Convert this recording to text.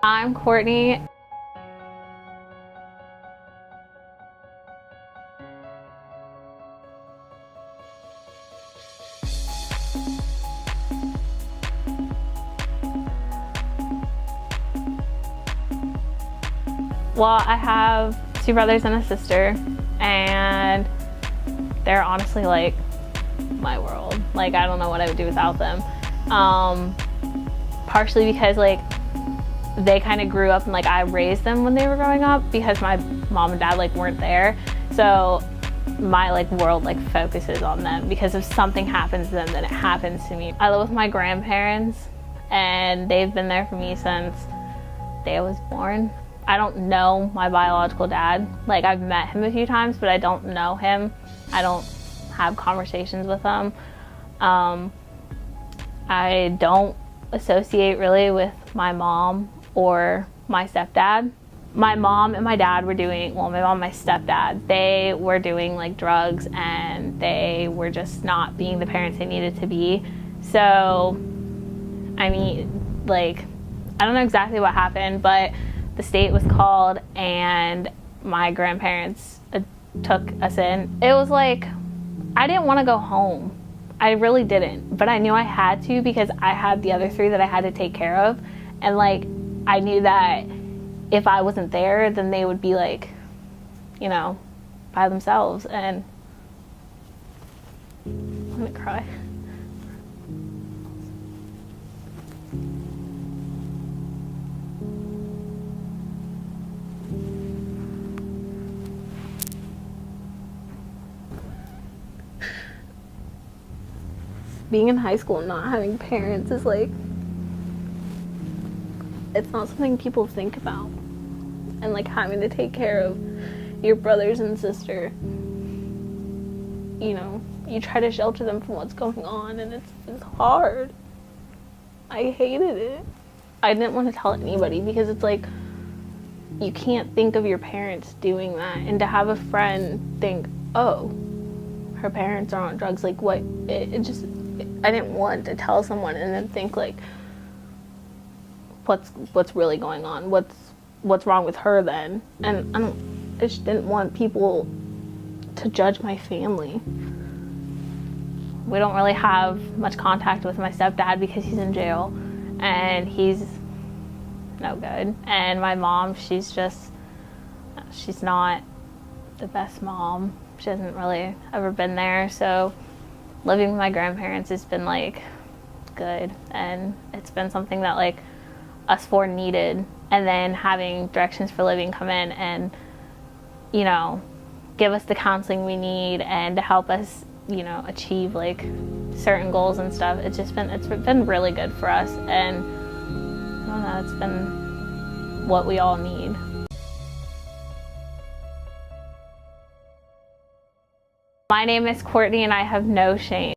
I'm Courtney. Well, I have 2 brothers and a sister, and they're honestly like my world. Like, I don't know what I would do without them. Partially because like they kind of grew up and like I raised them when they were growing up because my mom and dad like weren't there. So my like world like focuses on them because if something happens to them, then it happens to me. I live with my grandparents and they've been there for me since the day I was born. I don't know my biological dad. Like, I've met him a few times, but I don't know him. I don't have conversations with him. I don't associate really with my mom or my stepdad. My mom and my dad were doing, well, my mom and my stepdad, they were doing like drugs and they were just not being the parents they needed to be. So, I mean, like, I don't know exactly what happened, but the state was called and my grandparents took us in. It was like, I didn't want to go home. I really didn't, but I knew I had to because I had the other 3 that I had to take care of. And like, I knew that if I wasn't there, then they would be like, you know, by themselves. And I'm gonna cry. Being in high school and not having parents is like, it's not something people think about. And like having to take care of your brothers and sister, you know, you try to shelter them from what's going on and it's hard. I hated it. I didn't want to tell anybody because it's like, you can't think of your parents doing that. And to have a friend think, oh, her parents are on drugs, like what, it just, I didn't want to tell someone and then think like, what's really going on? What's wrong with her then? And I just didn't want people to judge my family. We don't really have much contact with my stepdad because he's in jail and he's no good. And my mom, she's not the best mom. She hasn't really ever been there. So living with my grandparents has been like good, and it's been something that like us 4 needed. And then having Directions for Living come in and, you know, give us the counseling we need and to help us, you know, achieve like certain goals and stuff. It's been really good for us, and I don't know, it's been what we all need. My name is Courtney and I have no shame.